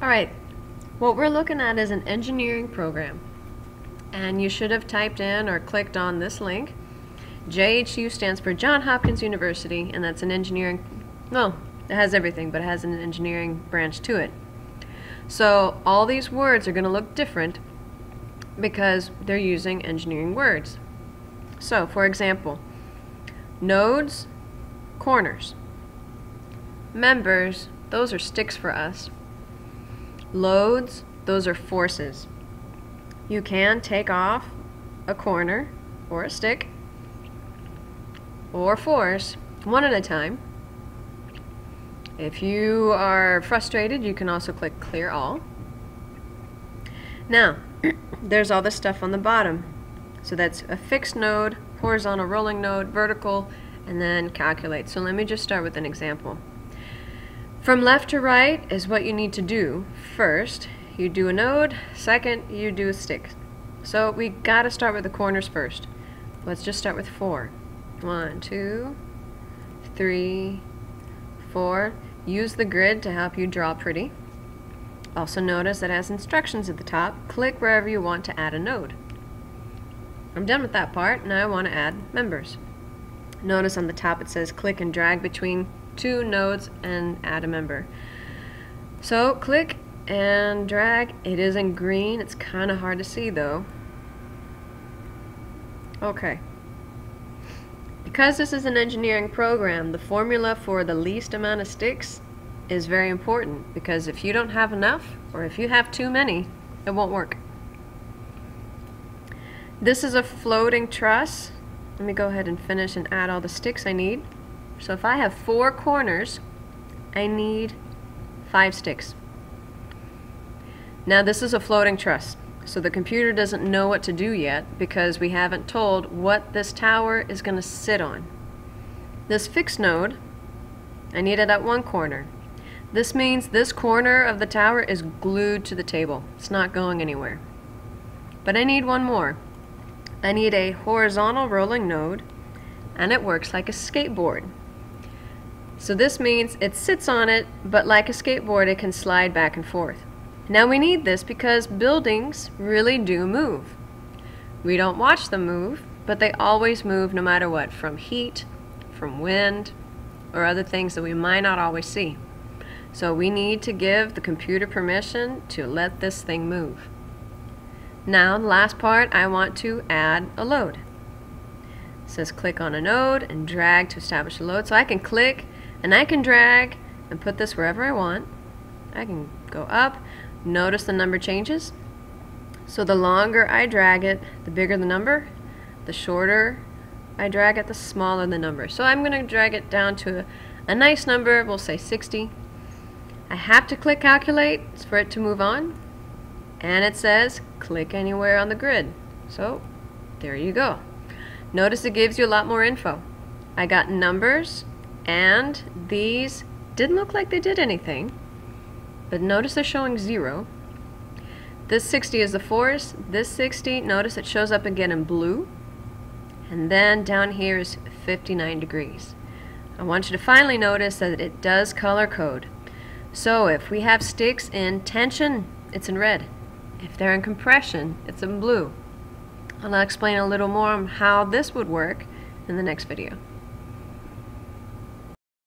Alright, what we're looking at is an engineering program. And you should have typed in or clicked on this link. JHU stands for Johns Hopkins University, and that's an engineering, well, it has everything, but it has an engineering branch to it. So all these words are going to look different because they're using engineering words. So, for example, nodes, corners. Members, those are sticks for us. Loads, those are forces. You can take off a corner or a stick or force one at a time. If you are frustrated, you can also click clear all. Now, there's all this stuff on the bottom. So that's a fixed node, horizontal rolling node, vertical, and then calculate. So let me just start with an example. From left to right is what you need to do. First, you do a node. Second, you do a stick. So we gotta start with the corners first. Let's just start with 4. 1, 2, 3, 4. Use the grid to help you draw pretty. Also notice that it has instructions at the top. Click wherever you want to add a node. I'm done with that part. Now I want to add members. Notice on the top it says click and drag between 2 nodes and add a member. So click and drag. It is in green. It's kind of hard to see though. Okay. Because this is an engineering program, the formula for the least amount of sticks is very important, because if you don't have enough, or if you have too many, it won't work. This is a floating truss. Let me go ahead and finish and add all the sticks I need. So if I have 4 corners, I need 5 sticks. Now this is a floating truss, so the computer doesn't know what to do yet because we haven't told what this tower is going to sit on. This fixed node, I need it at one corner. This means this corner of the tower is glued to the table. It's not going anywhere. But I need one more. I need a horizontal rolling node, and it works like a skateboard. So this means it sits on it, but like a skateboard it can slide back and forth. Now we need this because buildings really do move. We don't watch them move, but they always move no matter what, from heat, from wind, or other things that we might not always see. So we need to give the computer permission to let this thing move. Now the last part, I want to add a load. It says click on a node and drag to establish a load. So I can click and I can drag and put this wherever I want. I can go up. Notice the number changes. So the longer I drag it, the bigger the number. The shorter I drag it, the smaller the number. So I'm going to drag it down to a nice number. We'll say 60. I have to click calculate for it to move on. And it says click anywhere on the grid. So there you go. Notice it gives you a lot more info. I got numbers, and these didn't look like they did anything. But notice they're showing 0. This 60 is the force. This 60, notice it shows up again in blue. And then down here is 59 degrees. I want you to finally notice that it does color code. So if we have sticks in tension, it's in red. If they're in compression, it's in blue. And I'll explain a little more on how this would work in the next video.